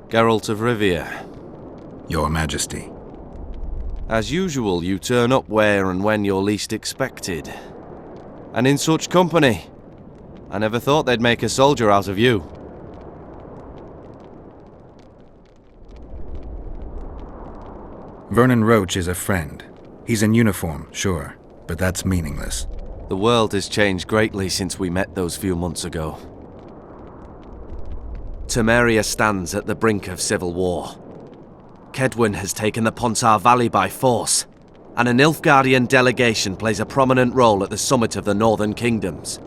Geralt of Rivia. Your Majesty. As usual, you turn up where and when you're least expected. And in such company. I never thought they'd make a soldier out of you. Vernon Roach is a friend. He's in uniform, sure, but that's meaningless. The world has changed greatly since we met those few months ago. Temeria stands at the brink of civil war. Kedwin has taken the Pontar Valley by force, and a Nilfgaardian delegation plays a prominent role at the summit of the Northern Kingdoms.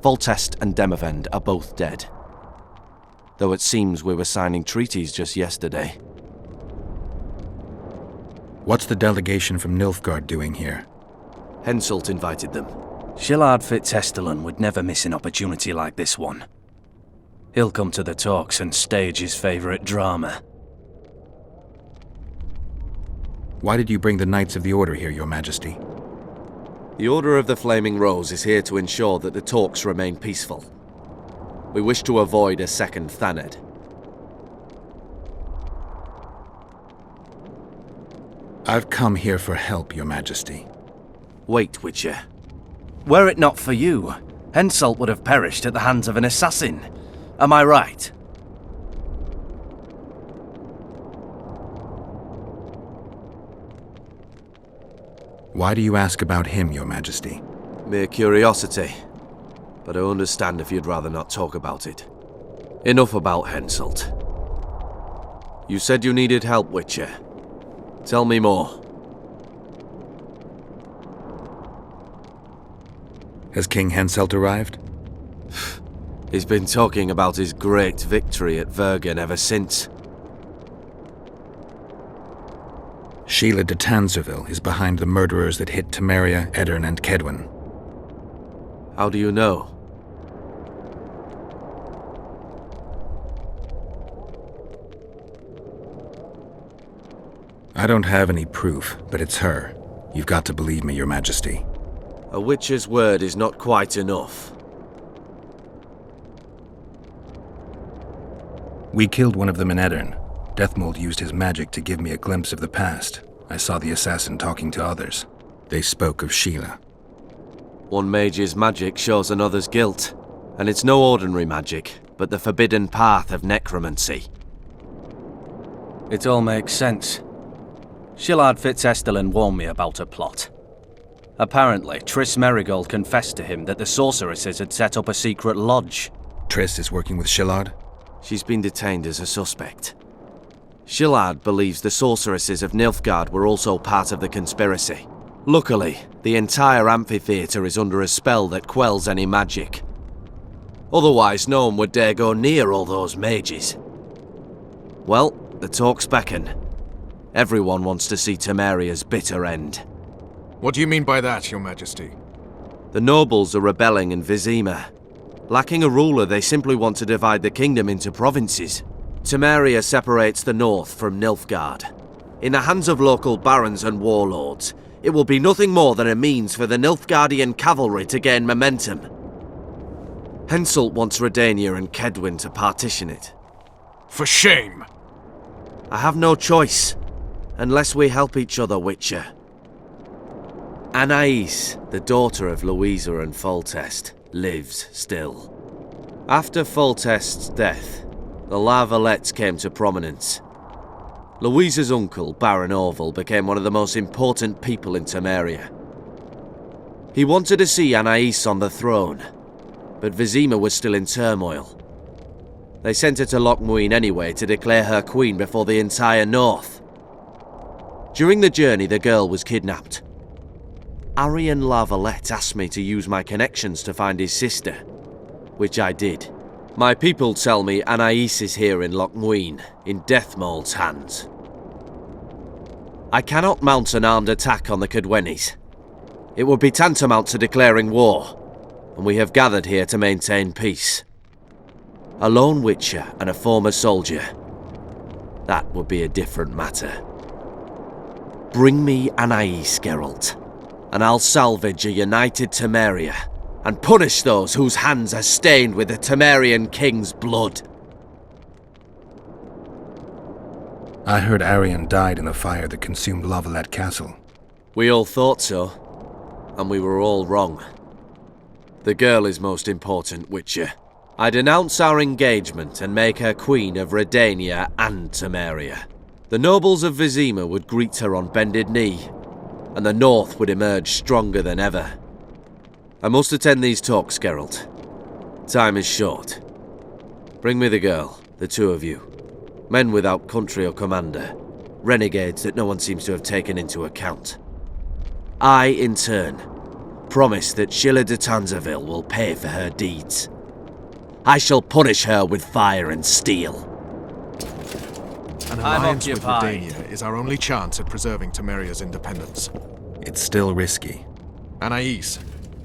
Foltest and Demavend are both dead, though it seems we were signing treaties just yesterday. What's the delegation from Nilfgaard doing here? Henselt invited them. Shillard Fitzhestelin would never miss an opportunity like this one. He'll come to the talks and stage his favourite drama. Why did you bring the Knights of the Order here, Your Majesty? The Order of the Flaming Rose is here to ensure that the talks remain peaceful. We wish to avoid a second Thaned. I've come here for help, Your Majesty. Wait, Witcher. Were it not for you, Henselt would have perished at the hands of an assassin. Am I right? Why do you ask about him, Your Majesty? Mere curiosity. But I understand if you'd rather not talk about it. Enough about Henselt. You said you needed help, Witcher. Tell me more. Has King Henselt arrived? He's been talking about his great victory at Vergen ever since. Sheila de Tanserville is behind the murderers that hit Temeria, Edirn, and Kedwin. How do you know? I don't have any proof, but it's her. You've got to believe me, Your Majesty. A witcher's word is not quite enough. We killed one of them in Edirn. Deathmold used his magic to give me a glimpse of the past. I saw the assassin talking to others. They spoke of Sheila. One mage's magic shows another's guilt. And it's no ordinary magic, but the forbidden path of necromancy. It all makes sense. Shillard Fitzhestelin warned me about a plot. Apparently, Triss Merigold confessed to him that the sorceresses had set up a secret lodge. Triss is working with Shillard? She's been detained as a suspect. Shillard believes the sorceresses of Nilfgaard were also part of the conspiracy. Luckily, the entire amphitheatre is under a spell that quells any magic. Otherwise, no one would dare go near all those mages. Well, the talks beckon. Everyone wants to see Temeria's bitter end. What do you mean by that, Your Majesty? The nobles are rebelling in Vizima. Lacking a ruler, they simply want to divide the kingdom into provinces. Temeria separates the north from Nilfgaard. In the hands of local barons and warlords, it will be nothing more than a means for the Nilfgaardian cavalry to gain momentum. Henselt wants Redania and Kedwin to partition it. For shame! I have no choice, unless we help each other, Witcher. Anais, the daughter of Louisa and Foltest, lives still. After Foltest's death, the La Valettes came to prominence. Louisa's uncle, Baron Orville, became one of the most important people in Temeria. He wanted to see Anais on the throne, but Vizima was still in turmoil. They sent her to Lochmuin anyway to declare her queen before the entire north. During the journey, the girl was kidnapped. Arian La Valette asked me to use my connections to find his sister, which I did. My people tell me Anais is here in Lochmuin, in Deathmold's hands. I cannot mount an armed attack on the Kedwenis. It would be tantamount to declaring war, and we have gathered here to maintain peace. A lone witcher and a former soldier. That would be a different matter. Bring me Anais, Geralt, and I'll salvage a united Temeria and punish those whose hands are stained with the Temerian king's blood. I heard Arian died in the fire that consumed Lavalette Castle. We all thought so, and we were all wrong. The girl is most important, Witcher. I denounce our engagement and make her queen of Redania and Temeria. The nobles of Vizima would greet her on bended knee, and the North would emerge stronger than ever. I must attend these talks, Geralt. Time is short. Bring me the girl, the two of you. Men without country or commander. Renegades that no one seems to have taken into account. I, in turn, promise that Sheila de Tanzaville will pay for her deeds. I shall punish her with fire and steel. An I'm alliance with occupied. Redania is our only chance at preserving Temeria's independence. It's still risky. Anais,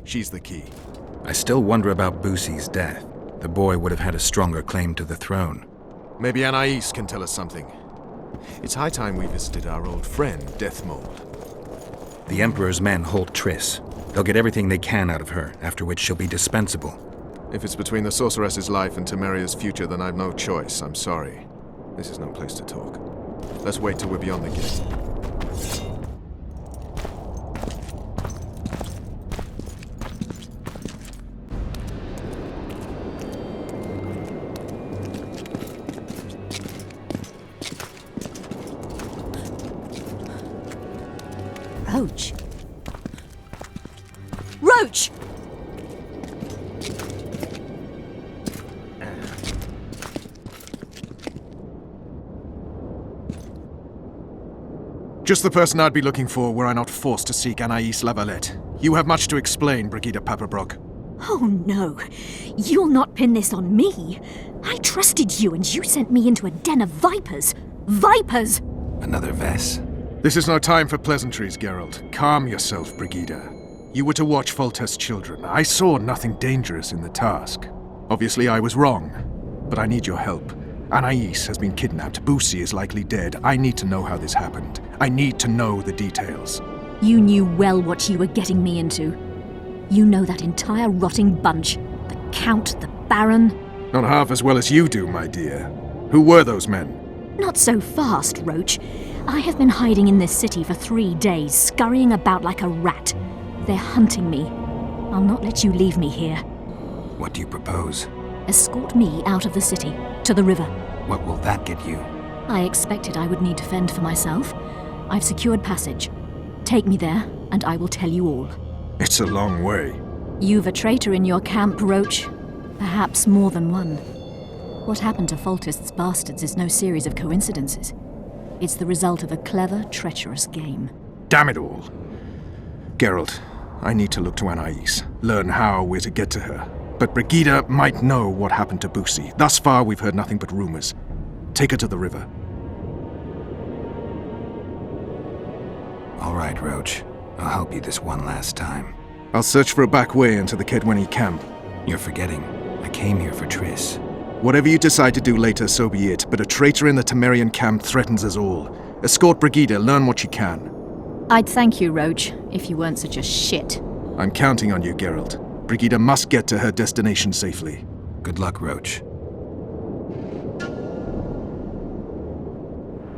she's the key. I still wonder about Boosie's death. The boy would have had a stronger claim to the throne. Maybe Anais can tell us something. It's high time we visited our old friend, Deathmold. The Emperor's men hold Triss. They'll get everything they can out of her, after which she'll be dispensable. If it's between the sorceress's life and Temeria's future, then I've no choice. I'm sorry. This is no place to talk. Let's wait till we're beyond the gate. Roach. Roach! Just the person I'd be looking for were I not forced to seek Anais Lavalette. You have much to explain, Brigida Paperbrook. Oh no, you'll not pin this on me. I trusted you and you sent me into a den of vipers. Vipers! Another Vess. This is no time for pleasantries, Geralt. Calm yourself, Brigida. You were to watch Foltest's children. I saw nothing dangerous in the task. Obviously, I was wrong, but I need your help. Anais has been kidnapped. Boosie is likely dead. I need to know how this happened. I need to know the details. You knew well what you were getting me into. You know that entire rotting bunch. The Count, the Baron. Not half as well as you do, my dear. Who were those men? Not so fast, Roach. I have been hiding in this city for 3 days, scurrying about like a rat. They're hunting me. I'll not let you leave me here. What do you propose? Escort me out of the city, to the river. What will that get you? I expected I would need to fend for myself. I've secured passage. Take me there, and I will tell you all. It's a long way. You've a traitor in your camp, Roach. Perhaps more than one. What happened to Foltest's bastards is no series of coincidences. It's the result of a clever, treacherous game. Damn it all. Geralt, I need to look to Anais, learn how we're to get to her. But Brigida might know what happened to Boosie. Thus far, we've heard nothing but rumors. Take her to the river. All right, Roach. I'll help you this one last time. I'll search for a back way into the Kedweni camp. You're forgetting. I came here for Triss. Whatever you decide to do later, so be it. But a traitor in the Temerian camp threatens us all. Escort Brigida, learn what you can. I'd thank you, Roach, if you weren't such a shit. I'm counting on you, Geralt. Brigida must get to her destination safely. Good luck, Roach.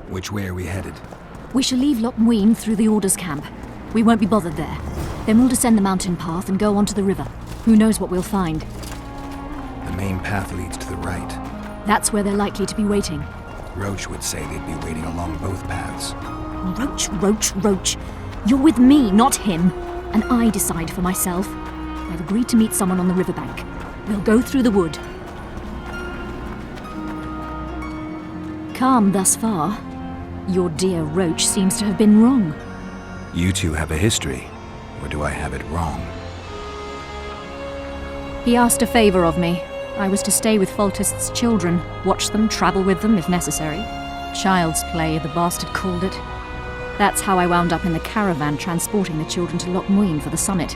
Which way are we headed? We shall leave Loch Muin through the Order's camp. We won't be bothered there. Then we'll descend the mountain path and go onto the river. Who knows what we'll find? The main path leads to the right. That's where they're likely to be waiting. Roach would say they'd be waiting along both paths. Roach, Roach, Roach. You're with me, not him. And I decide for myself. I've agreed to meet someone on the riverbank. We'll go through the wood. Calm thus far. Your dear Roach seems to have been wrong. You two have a history. Or do I have it wrong? He asked a favor of me. I was to stay with Foltest's children, watch them, travel with them if necessary. Child's play, the bastard called it. That's how I wound up in the caravan transporting the children to Loch Muin for the summit.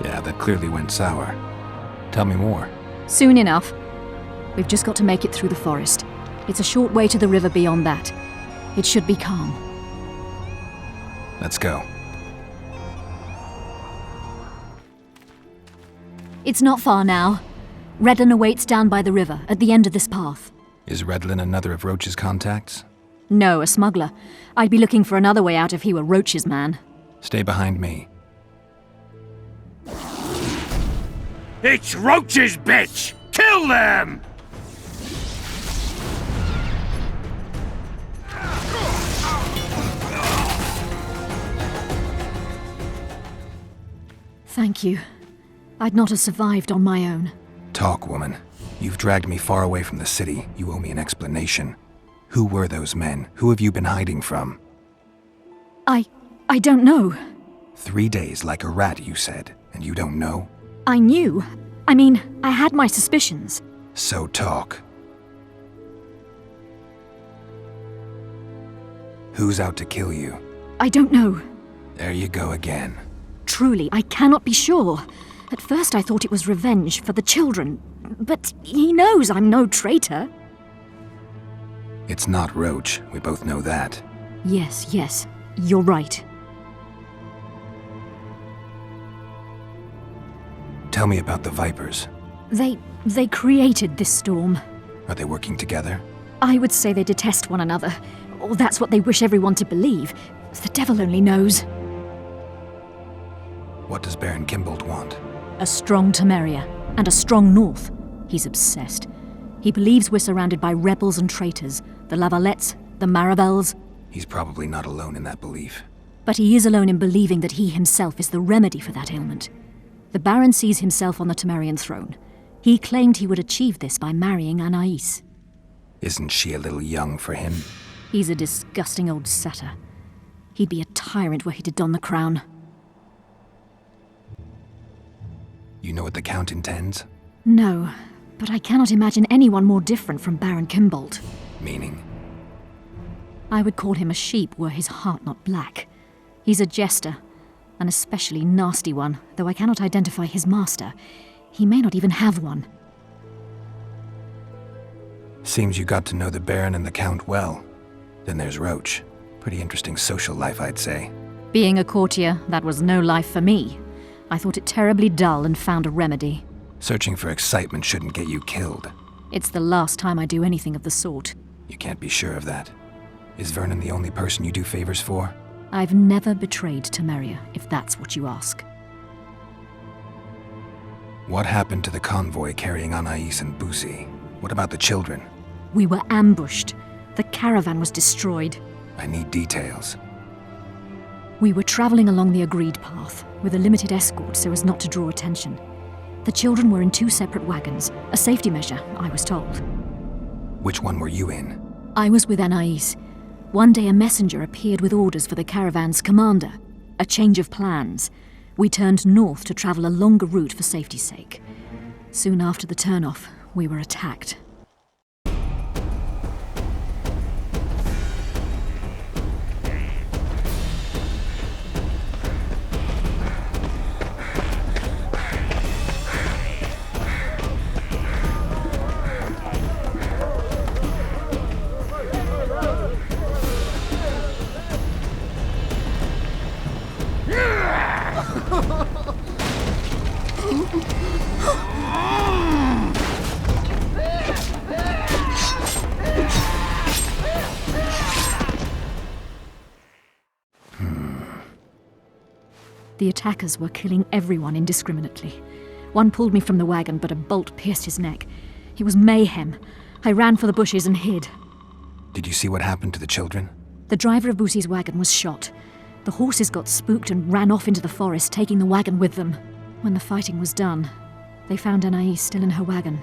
Yeah, that clearly went sour. Tell me more. Soon enough. We've just got to make it through the forest. It's a short way to the river beyond that. It should be calm. Let's go. It's not far now. Redlin awaits down by the river, at the end of this path. Is Redlin another of Roach's contacts? No, a smuggler. I'd be looking for another way out if he were Roach's man. Stay behind me. It's Roach's, bitch! Kill them! Thank you. I'd not have survived on my own. Talk, woman. You've dragged me far away from the city. You owe me an explanation. Who were those men? Who have you been hiding from? I don't know. 3 days like a rat, you said, and you don't know? I knew. I mean, I had my suspicions. So talk. Who's out to kill you? I don't know. There you go again. Truly, I cannot be sure. At first I thought it was revenge for the children, but he knows I'm no traitor. It's not Roach, we both know that. Yes, you're right. Tell me about the Vipers. They created this storm. Are they working together? I would say they detest one another, or that's what they wish everyone to believe. The devil only knows. What does Baron Kimbolt want? A strong Temeria, and a strong North. He's obsessed. He believes we're surrounded by rebels and traitors, the Lavalettes, the Maravels. He's probably not alone in that belief. But he is alone in believing that he himself is the remedy for that ailment. The Baron sees himself on the Temerian throne. He claimed he would achieve this by marrying Anais. Isn't she a little young for him? He's a disgusting old satyr. He'd be a tyrant were he to don the crown. You know what the Count intends? No, but I cannot imagine anyone more different from Baron Kimbolt. Meaning? I would call him a sheep were his heart not black. He's a jester, an especially nasty one, though I cannot identify his master. He may not even have one. Seems you got to know the Baron and the Count well. Then there's Roach. Pretty interesting social life, I'd say. Being a courtier, that was no life for me. I thought it terribly dull and found a remedy. Searching for excitement shouldn't get you killed. It's the last time I do anything of the sort. You can't be sure of that. Is Vernon the only person you do favors for? I've never betrayed Temeria, if that's what you ask. What happened to the convoy carrying Anais and Busi? What about the children? We were ambushed. The caravan was destroyed. I need details. We were traveling along the agreed path, with a limited escort so as not to draw attention. The children were in 2 separate wagons, a safety measure, I was told. Which one were you in? I was with Anais. One day a messenger appeared with orders for the caravan's commander. A change of plans. We turned north to travel a longer route for safety's sake. Soon after the turnoff, we were attacked. The attackers were killing everyone indiscriminately. One pulled me from the wagon, but a bolt pierced his neck. It was mayhem. I ran for the bushes and hid. Did you see what happened to the children? The driver of Busi's wagon was shot. The horses got spooked and ran off into the forest, taking the wagon with them. When the fighting was done, they found Anais still in her wagon.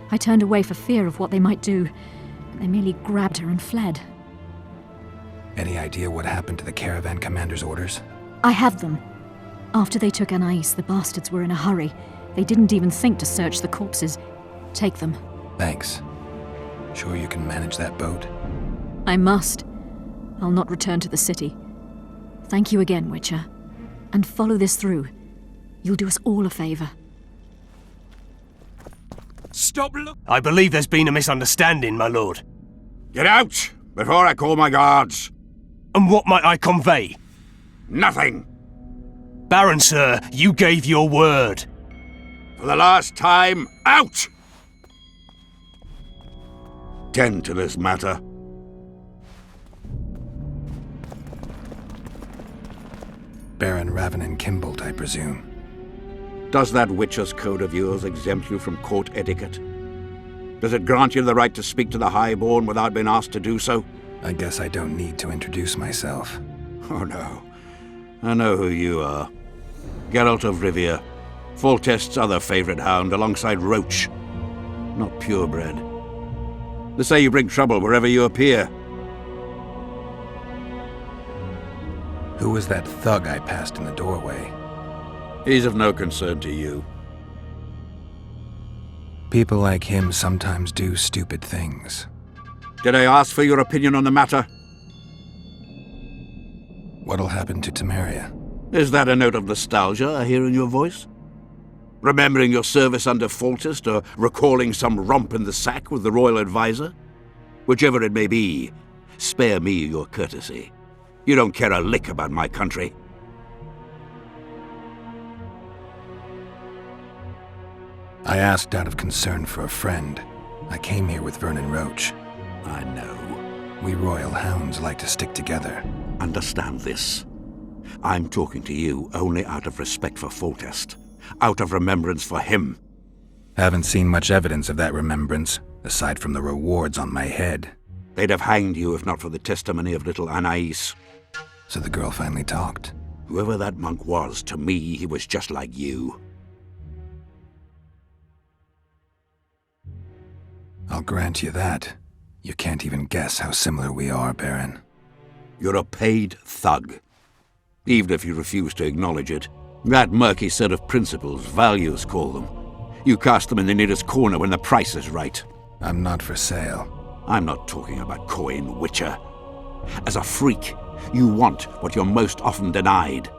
I turned away for fear of what they might do, but they merely grabbed her and fled. Any idea what happened to the caravan commander's orders? I have them. After they took Anais, the bastards were in a hurry. They didn't even think to search the corpses. Take them. Thanks. Sure you can manage that boat? I must. I'll not return to the city. Thank you again, Witcher. And follow this through. You'll do us all a favor. Stop look! I believe there's been a misunderstanding, my lord. Get out, before I call my guards. And what might I convey? Nothing. Baron, sir, you gave your word. For the last time, out! Tend to this matter. Raven and Kimbolt, I presume. Does that Witcher's code of yours exempt you from court etiquette? Does it grant you the right to speak to the Highborn without being asked to do so? I guess I don't need to introduce myself. Oh no. I know who you are. Geralt of Rivia, Foltest's other favorite hound alongside Roach. Not purebred. They say you bring trouble wherever you appear. Who was that thug I passed in the doorway? He's of no concern to you. People like him sometimes do stupid things. Did I ask for your opinion on the matter? What'll happen to Temeria? Is that a note of nostalgia I hear in your voice? Remembering your service under Foltest, or recalling some romp in the sack with the royal advisor? Whichever it may be, spare me your courtesy. You don't care a lick about my country. I asked out of concern for a friend. I came here with Vernon Roach. I know. We royal hounds like to stick together. Understand this. I'm talking to you only out of respect for Foltest, out of remembrance for him. Haven't seen much evidence of that remembrance, aside from the rewards on my head. They'd have hanged you if not for the testimony of little Anais. So the girl finally talked. Whoever that monk was, to me, he was just like you. I'll grant you that. You can't even guess how similar we are, Baron. You're a paid thug. Even if you refuse to acknowledge it. That murky set of principles, values call them. You cast them in the nearest corner when the price is right. I'm not for sale. I'm not talking about coin, Witcher. As a freak, you want what you're most often denied.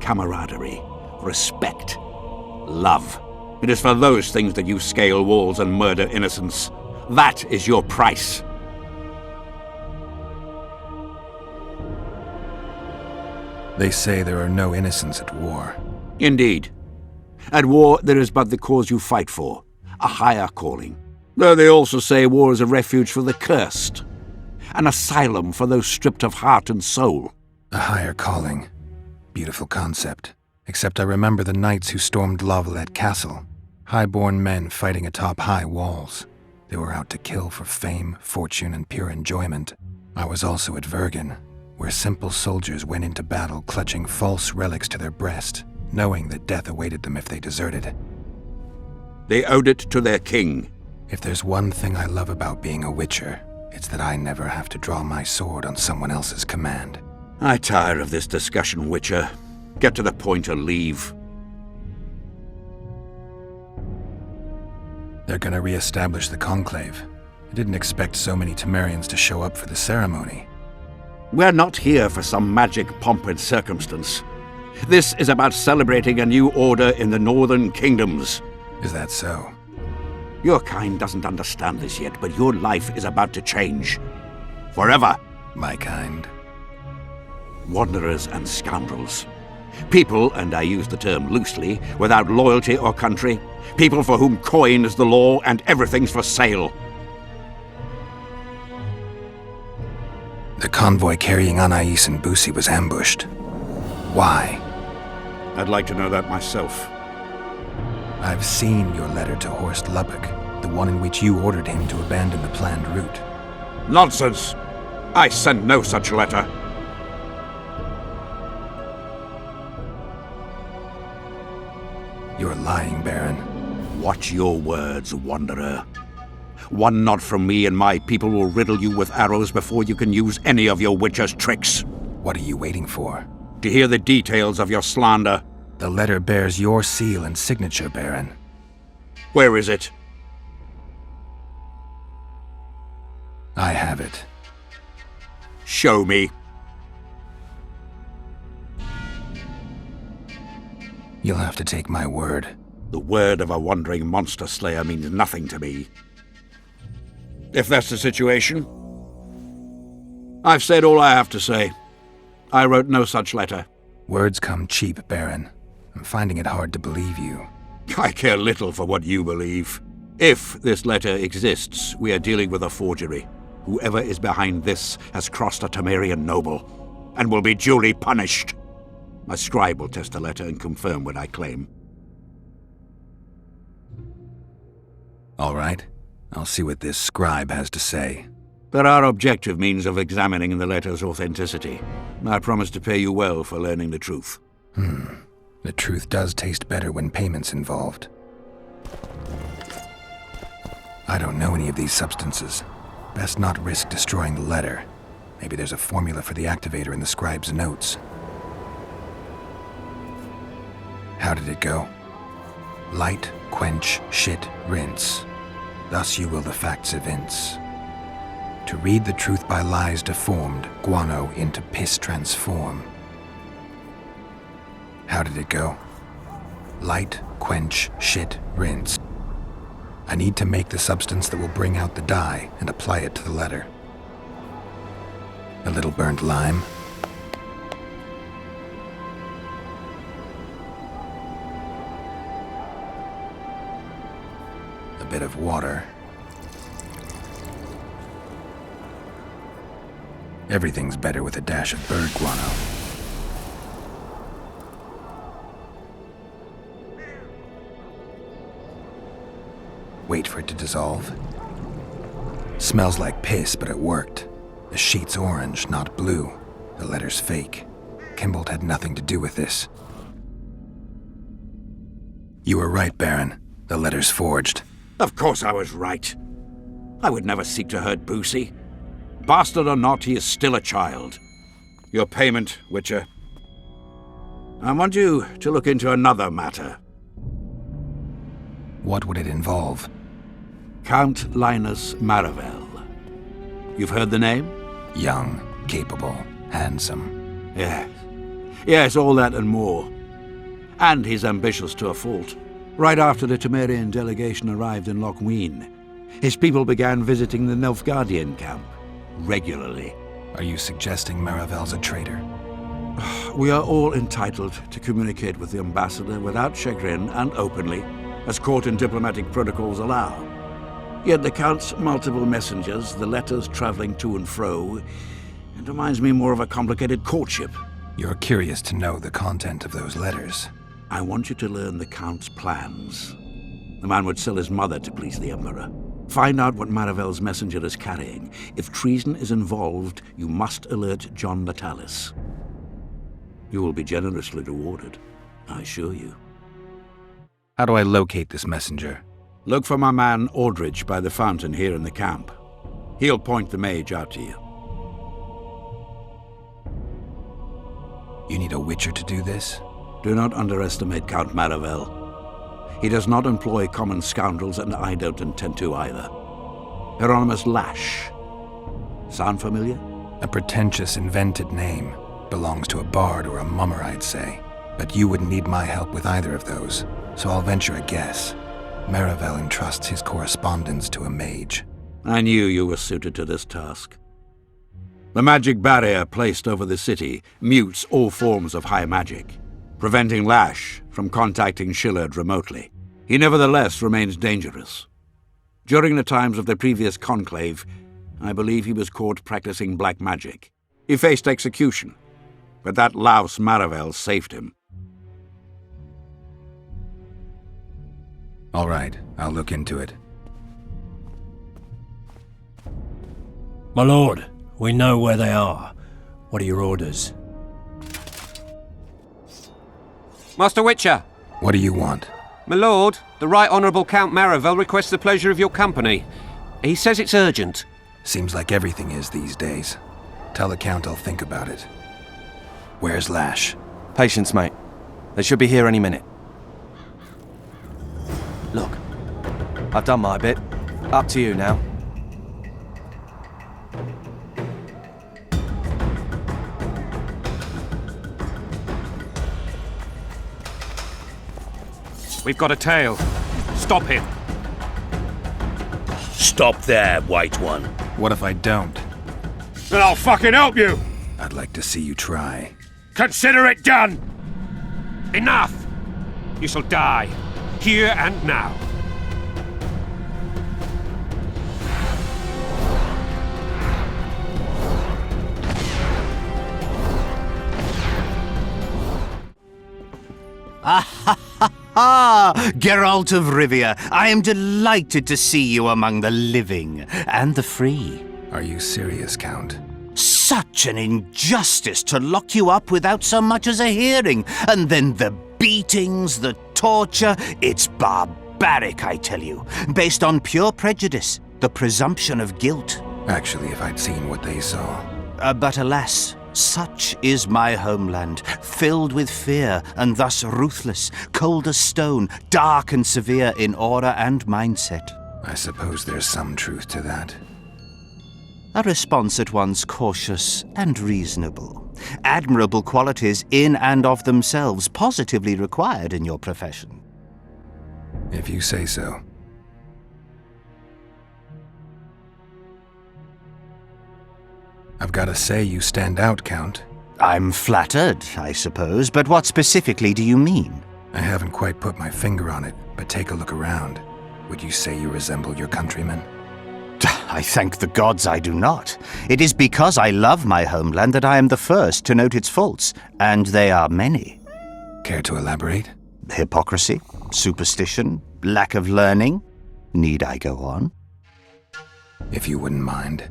Camaraderie, respect, love. It is for those things that you scale walls and murder innocents. That is your price. They say there are no innocents at war. Indeed. At war, there is but the cause you fight for, a higher calling. Though they also say war is a refuge for the cursed, an asylum for those stripped of heart and soul. A higher calling. Beautiful concept. Except I remember the knights who stormed Lavalette Castle. Highborn men fighting atop high walls. They were out to kill for fame, fortune, and pure enjoyment. I was also at Vergen, where simple soldiers went into battle clutching false relics to their breast, knowing that death awaited them if they deserted. They owed it to their king. If there's one thing I love about being a Witcher, it's that I never have to draw my sword on someone else's command. I tire of this discussion, Witcher. Get to the point or leave. They're gonna re-establish the Conclave. I didn't expect so many Temerians to show up for the ceremony. We're not here for some magic pomp and circumstance. This is about celebrating a new order in the northern kingdoms. Is that so? Your kind doesn't understand this yet, but your life is about to change. Forever. My kind. Wanderers and scoundrels. People, and I use the term loosely, without loyalty or country. People for whom coin is the law and everything's for sale. The convoy carrying Anais and Busi was ambushed. Why? I'd like to know that myself. I've seen your letter to Horst Lubbock, the one in which you ordered him to abandon the planned route. Nonsense! I sent no such letter. You're lying, Baron. Watch your words, Wanderer. One nod from me and my people will riddle you with arrows before you can use any of your Witcher's tricks. What are you waiting for? To hear the details of your slander. The letter bears your seal and signature, Baron. Where is it? I have it. Show me. You'll have to take my word. The word of a wandering monster slayer means nothing to me. If that's the situation, I've said all I have to say. I wrote no such letter. Words come cheap, Baron. I'm finding it hard to believe you. I care little for what you believe. If this letter exists, we are dealing with a forgery. Whoever is behind this has crossed a Temerian noble, and will be duly punished. My scribe will test the letter and confirm what I claim. All right. I'll see what this scribe has to say. There are objective means of examining the letter's authenticity. I promise to pay you well for learning the truth. The truth does taste better when payment's involved. I don't know any of these substances. Best not risk destroying the letter. Maybe there's a formula for the activator in the scribe's notes. How did it go? Light, quench, shit, rinse. Thus you will the facts evince. To read the truth by lies deformed, guano into piss transform. How did it go? Light, quench, shit, rinse. I need to make the substance that will bring out the dye and apply it to the letter. A little burnt lime. A bit of water. Everything's better with a dash of bird guano. Wait for it to dissolve. Smells like piss, but it worked. The sheet's orange, not blue. The letter's fake. Kimbolt had nothing to do with this. You were right, Baron. The letter's forged. Of course I was right. I would never seek to hurt Boosie. Bastard or not, he is still a child. Your payment, Witcher. I want you to look into another matter. What would it involve? Count Linus Maravel. You've heard the name? Young, capable, handsome. Yes, all that and more. And he's ambitious to a fault. Right after the Temerian delegation arrived in Lochween, his people began visiting the Nilfgaardian camp regularly. Are you suggesting Maravel's a traitor? We are all entitled to communicate with the ambassador without chagrin and openly, as court and diplomatic protocols allow. Yet the Count's multiple messengers, the letters traveling to and fro, it reminds me more of a complicated courtship. You're curious to know the content of those letters. I want you to learn the Count's plans. The man would sell his mother to please the Emperor. Find out what Maravel's messenger is carrying. If treason is involved, you must alert John Natalis. You will be generously rewarded, I assure you. How do I locate this messenger? Look for my man Aldrich by the fountain here in the camp. He'll point the mage out to you. You need a witcher to do this? Do not underestimate Count Maravel. He does not employ common scoundrels, and I don't intend to either. Hieronymus Lash. Sound familiar? A pretentious, invented name. Belongs to a bard or a mummer, I'd say. But you wouldn't need my help with either of those, so I'll venture a guess. Maravel entrusts his correspondence to a mage. I knew you were suited to this task. The magic barrier placed over the city mutes all forms of high magic, preventing Lash from contacting Shillard remotely. He nevertheless remains dangerous. During the times of the previous conclave, I believe he was caught practicing black magic. He faced execution, but that louse Maravel saved him. All right, I'll look into it. My lord, we know where they are. What are your orders? Master Witcher! What do you want? My lord, the Right Honourable Count Maravel requests the pleasure of your company. He says it's urgent. Seems like everything is these days. Tell the Count I'll think about it. Where's Lash? Patience, mate. They should be here any minute. Look, I've done my bit. Up to you now. We've got a tail. Stop him. Stop there, White One. What if I don't? Then I'll fucking help you! I'd like to see you try. Consider it done! Enough! You shall die, here and now. Geralt of Rivia, I am delighted to see you among the living and the free. Are you serious, Count? Such an injustice to lock you up without so much as a hearing, and then the beatings, the torture. It's barbaric, I tell you, based on pure prejudice, the presumption of guilt. Actually, if I'd seen what they saw. But alas, such is my homeland, filled with fear and thus ruthless, cold as stone, dark and severe in aura and mindset. I suppose there's some truth to that. A response at once cautious and reasonable. Admirable qualities in and of themselves, positively required in your profession. If you say so. I've got to say you stand out, Count. I'm flattered, I suppose, but what specifically do you mean? I haven't quite put my finger on it, but take a look around. Would you say you resemble your countrymen? I thank the gods I do not. It is because I love my homeland that I am the first to note its faults, and they are many. Care to elaborate? Hypocrisy, superstition, lack of learning. Need I go on? If you wouldn't mind.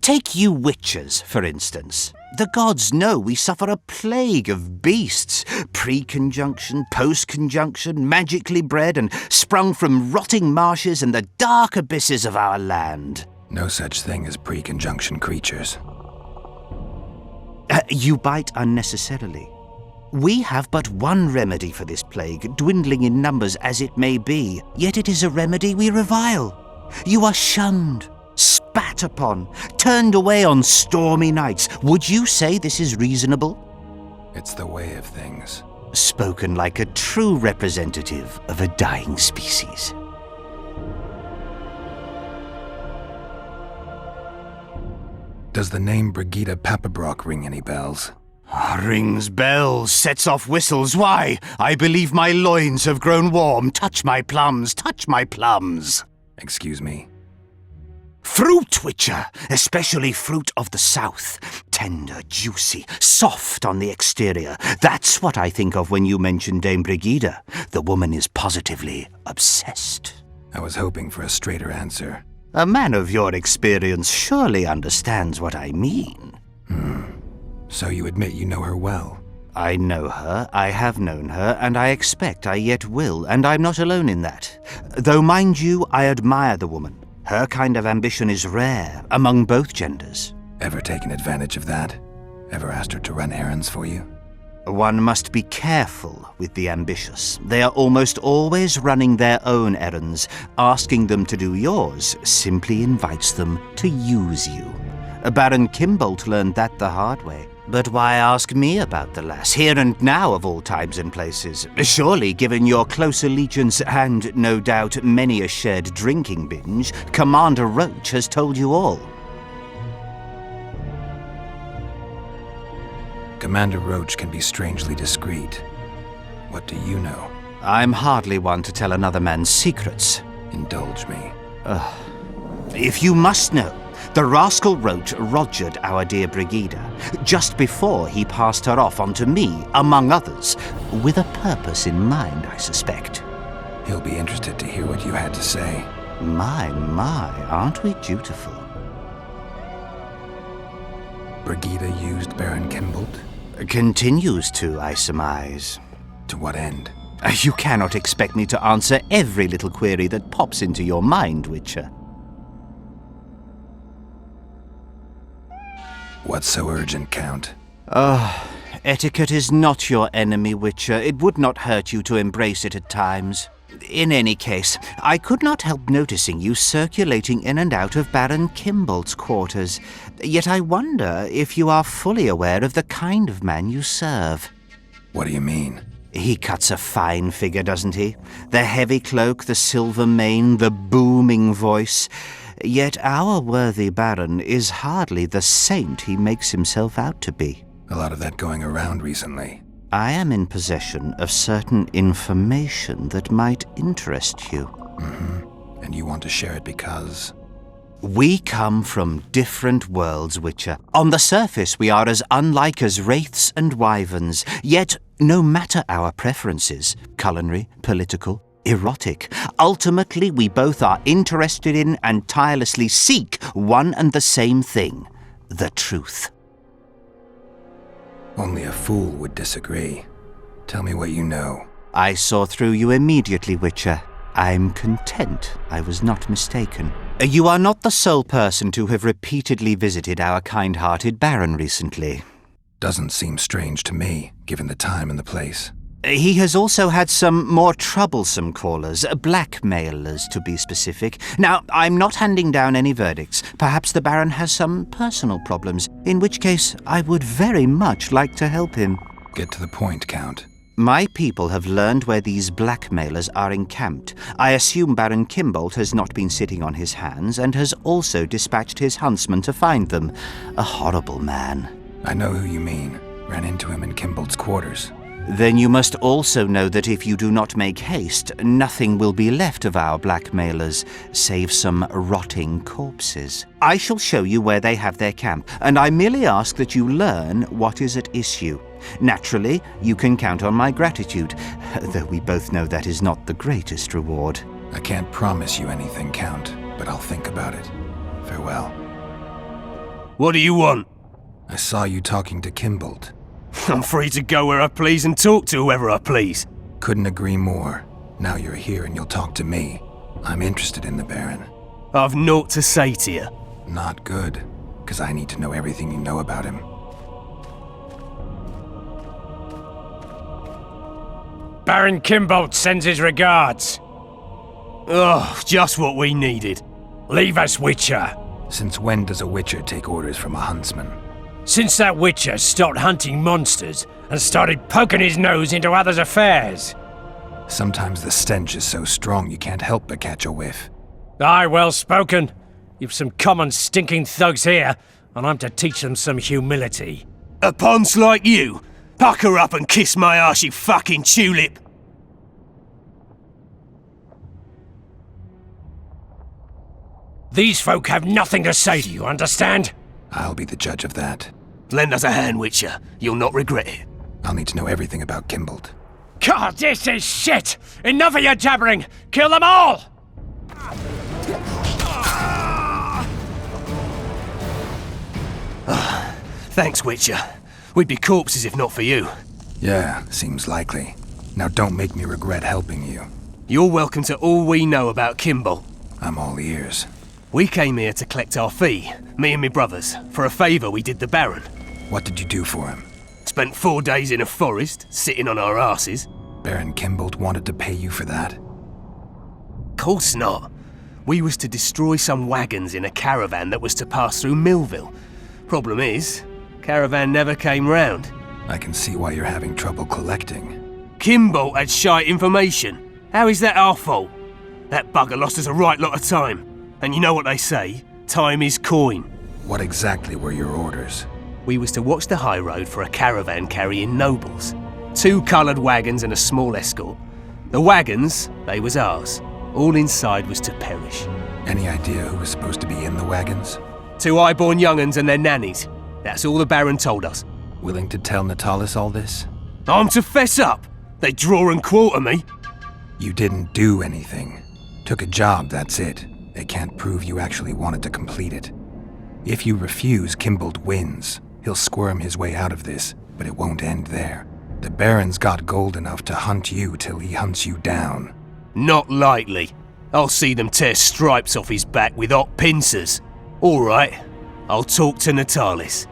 Take you witchers, for instance. The gods know we suffer a plague of beasts, pre-conjunction, post-conjunction, magically bred and sprung from rotting marshes and the dark abysses of our land. No such thing as pre-conjunction creatures. You bite unnecessarily. We have but one remedy for this plague, dwindling in numbers as it may be, yet it is a remedy we revile. You are shunned, spat upon, turned away on stormy nights. Would you say this is reasonable? It's the way of things. Spoken like a true representative of a dying species. Does the name Brigida Papabrock ring any bells? Rings bells, sets off whistles. Why? I believe my loins have grown warm. Touch my plums, touch my plums. Excuse me. Fruit witcher, especially fruit of the south. Tender, juicy, soft on the exterior. That's what I think of when you mention Dame Brigida. The woman is positively obsessed. I was hoping for a straighter answer. A man of your experience surely understands what I mean. So you admit you know her well? I know her, I have known her, and I expect I yet will, and I'm not alone in that. Though, mind you, I admire the woman. Her kind of ambition is rare among both genders. Ever taken advantage of that? Ever asked her to run errands for you? One must be careful with the ambitious. They are almost always running their own errands. Asking them to do yours simply invites them to use you. Baron Kimbolt learned that the hard way. But why ask me about the lass, here and now of all times and places? Surely, given your close allegiance and, no doubt, many a shared drinking binge, Commander Roach has told you all. Commander Roach can be strangely discreet. What do you know? I'm hardly one to tell another man's secrets. Indulge me. If you must know, the rascal Roach rogered our dear Brigida just before he passed her off onto me, among others, with a purpose in mind, I suspect. He'll be interested to hear what you had to say. My, aren't we dutiful? Brigida used Baron Kimbolt? Continues to, I surmise. To what end? You cannot expect me to answer every little query that pops into your mind, Witcher. What's so urgent, Count? Etiquette is not your enemy, Witcher. It would not hurt you to embrace it at times. In any case, I could not help noticing you circulating in and out of Baron Kimbolt's quarters. Yet I wonder if you are fully aware of the kind of man you serve. What do you mean? He cuts a fine figure, doesn't he? The heavy cloak, the silver mane, the booming voice. Yet our worthy Baron is hardly the saint he makes himself out to be. A lot of that going around recently. I am in possession of certain information that might interest you. And you want to share it because? We come from different worlds, Witcher. On the surface, we are as unlike as wraiths and wyverns. Yet, No matter our preferences, culinary, political, erotic, ultimately we both are interested in and tirelessly seek one and the same thing, the truth. Only a fool would disagree. Tell me what you know. I saw through you immediately, Witcher. I'm content I was not mistaken. You are not the sole person to have repeatedly visited our kind-hearted Baron recently. Doesn't seem strange to me, given the time and the place. He has also had some more troublesome callers, blackmailers to be specific. Now, I'm not handing down any verdicts. Perhaps the Baron has some personal problems, in which case I would very much like to help him. Get to the point, Count. My people have learned where these blackmailers are encamped. I assume Baron Kimbolt has not been sitting on his hands and has also dispatched his huntsman to find them. A horrible man. I know who you mean. Ran into him in Kimbolt's quarters. Then you must also know that if you do not make haste, nothing will be left of our blackmailers, save some rotting corpses. I shall show you where they have their camp, and I merely ask that you learn what is at issue. Naturally, you can count on my gratitude, though we both know that is not the greatest reward. I can't promise you anything, Count, but I'll think about it. Farewell. What do you want? I saw you talking to Kimbolt. I'm free to go where I please and talk to whoever I please. Couldn't agree more. Now you're here and you'll talk to me. I'm interested in the Baron. I've naught to say to you. Not good, because I need to know everything you know about him. Baron Kimbolt sends his regards. Oh, just what we needed. Leave us, Witcher. Since when does a Witcher take orders from a huntsman? Since that Witcher stopped hunting monsters and started poking his nose into others' affairs. Sometimes the stench is so strong you can't help but catch a whiff. Aye, well spoken. You've some common stinking thugs here, and I'm to teach them some humility. A ponce like you? Pucker up and kiss my arse, you fucking tulip! These folk have nothing to say to you, understand? I'll be the judge of that. Lend us a hand, Witcher. You'll not regret it. I'll need to know everything about Kimbolt. God, this is shit! Enough of your jabbering! Kill them all! Thanks, Witcher. We'd be corpses if not for you. Yeah, seems likely. Now don't make me regret helping you. You're welcome to all we know about Kimbolt. I'm all ears. We came here to collect our fee, me and my brothers, for a favour we did the Baron. What did you do for him? Spent 4 days in a forest, sitting on our asses. Baron Kimbolt wanted to pay you for that? Course not. We was to destroy some wagons in a caravan that was to pass through Millville. Problem is, caravan never came round. I can see why you're having trouble collecting. Kimbolt had shite information. How is that our fault? That bugger lost us a right lot of time. And you know what they say, time is coin. What exactly were your orders? We was to watch the high road for a caravan carrying nobles. 2 coloured wagons and a small escort. The wagons, they was ours. All inside was to perish. Any idea who was supposed to be in the wagons? 2 high-born young'uns and their nannies. That's all the Baron told us. Willing to tell Natalis all this? I'm to fess up. They draw and quarter me. You didn't do anything. Took a job, that's it. They can't prove you actually wanted to complete it. If you refuse, Kimbolt wins. He'll squirm his way out of this, but it won't end there. The Baron's got gold enough to hunt you till he hunts you down. Not likely. I'll see them tear stripes off his back with hot pincers. All right, I'll talk to Natalis.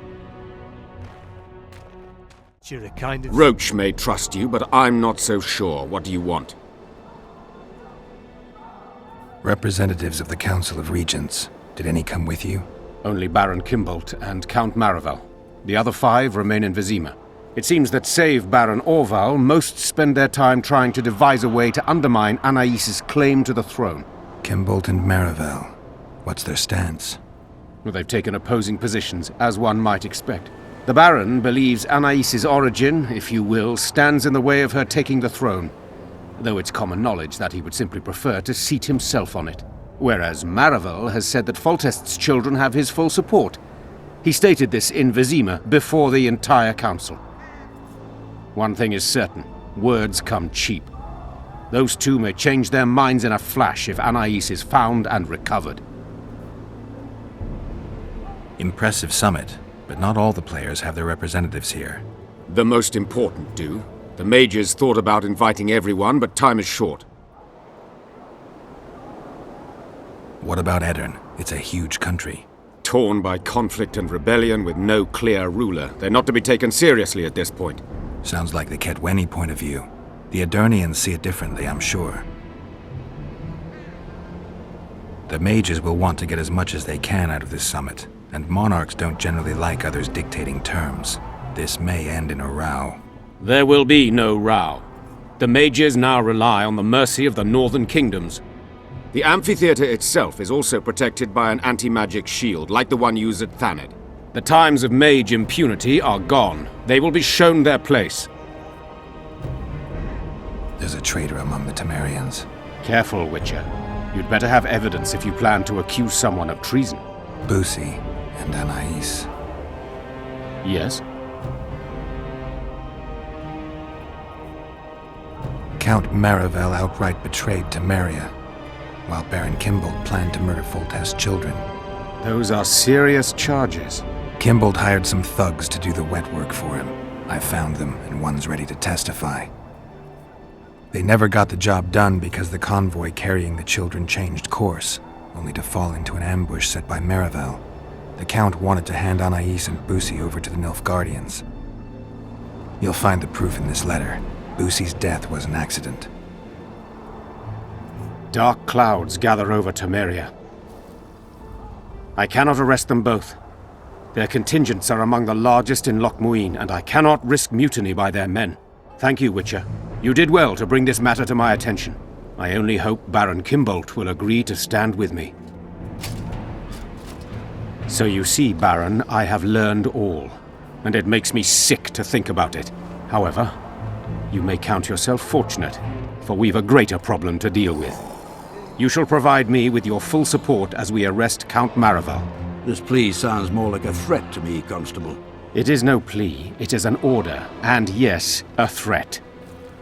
You're a kind of... Roach may trust you, but I'm not so sure. What do you want? Representatives of the Council of Regents. Did any come with you? Only Baron Kimbolt and Count Maravel. The other 5 remain in Vizima. It seems that save Baron Orval, most spend their time trying to devise a way to undermine Anais's claim to the throne. Kimbolt and Maravel. What's their stance? Well, they've taken opposing positions, as one might expect. The Baron believes Anais's origin, if you will, stands in the way of her taking the throne, though it's common knowledge that he would simply prefer to seat himself on it. Whereas Maravel has said that Foltest's children have his full support. He stated this in Vizima before the entire council. One thing is certain. Words come cheap. Those two may change their minds in a flash if Anais is found and recovered. Impressive summit, but not all the players have their representatives here. The most important do. The mages thought about inviting everyone, but time is short. What about Edirn? It's a huge country. Torn by conflict and rebellion with no clear ruler. They're not to be taken seriously at this point. Sounds like the Ketweni point of view. The Edirnians see it differently, I'm sure. The mages will want to get as much as they can out of this summit, and monarchs don't generally like others dictating terms. This may end in a row. There will be no row. The mages now rely on the mercy of the northern kingdoms. The amphitheater itself is also protected by an anti-magic shield, like the one used at Thanedd. The times of mage impunity are gone. They will be shown their place. There's a traitor among the Temerians. Careful, Witcher. You'd better have evidence if you plan to accuse someone of treason. Busi and Anais. Yes? Count Maravel outright betrayed Temeria, while Baron Kimbolt planned to murder Foltest's children. Those are serious charges. Kimbolt hired some thugs to do the wet work for him. I found them, and one's ready to testify. They never got the job done because the convoy carrying the children changed course, only to fall into an ambush set by Maravel. The Count wanted to hand Anais and Busi over to the Nilfgaardians. You'll find the proof in this letter. Busi's death was an accident. Dark clouds gather over Temeria. I cannot arrest them both. Their contingents are among the largest in Loch Muin, and I cannot risk mutiny by their men. Thank you, Witcher. You did well to bring this matter to my attention. I only hope Baron Kimbolt will agree to stand with me. So you see, Baron, I have learned all, and it makes me sick to think about it. However, you may count yourself fortunate, for we've a greater problem to deal with. You shall provide me with your full support as we arrest Count Maravel. This plea sounds more like a threat to me, Constable. It is no plea, it is an order, and yes, a threat.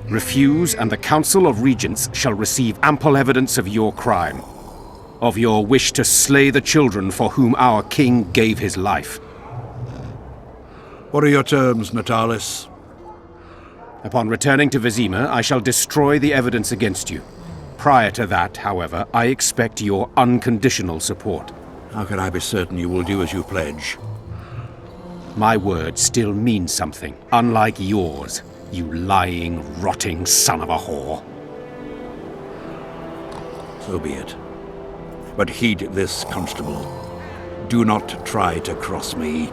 Refuse, and the Council of Regents shall receive ample evidence of your crime. Of your wish to slay the children for whom our king gave his life. What are your terms, Natalis? Upon returning to Vizima, I shall destroy the evidence against you. Prior to that, however, I expect your unconditional support. How can I be certain you will do as you pledge? My word still means something, unlike yours, you lying, rotting son of a whore. So be it. But heed this, Constable. Do not try to cross me.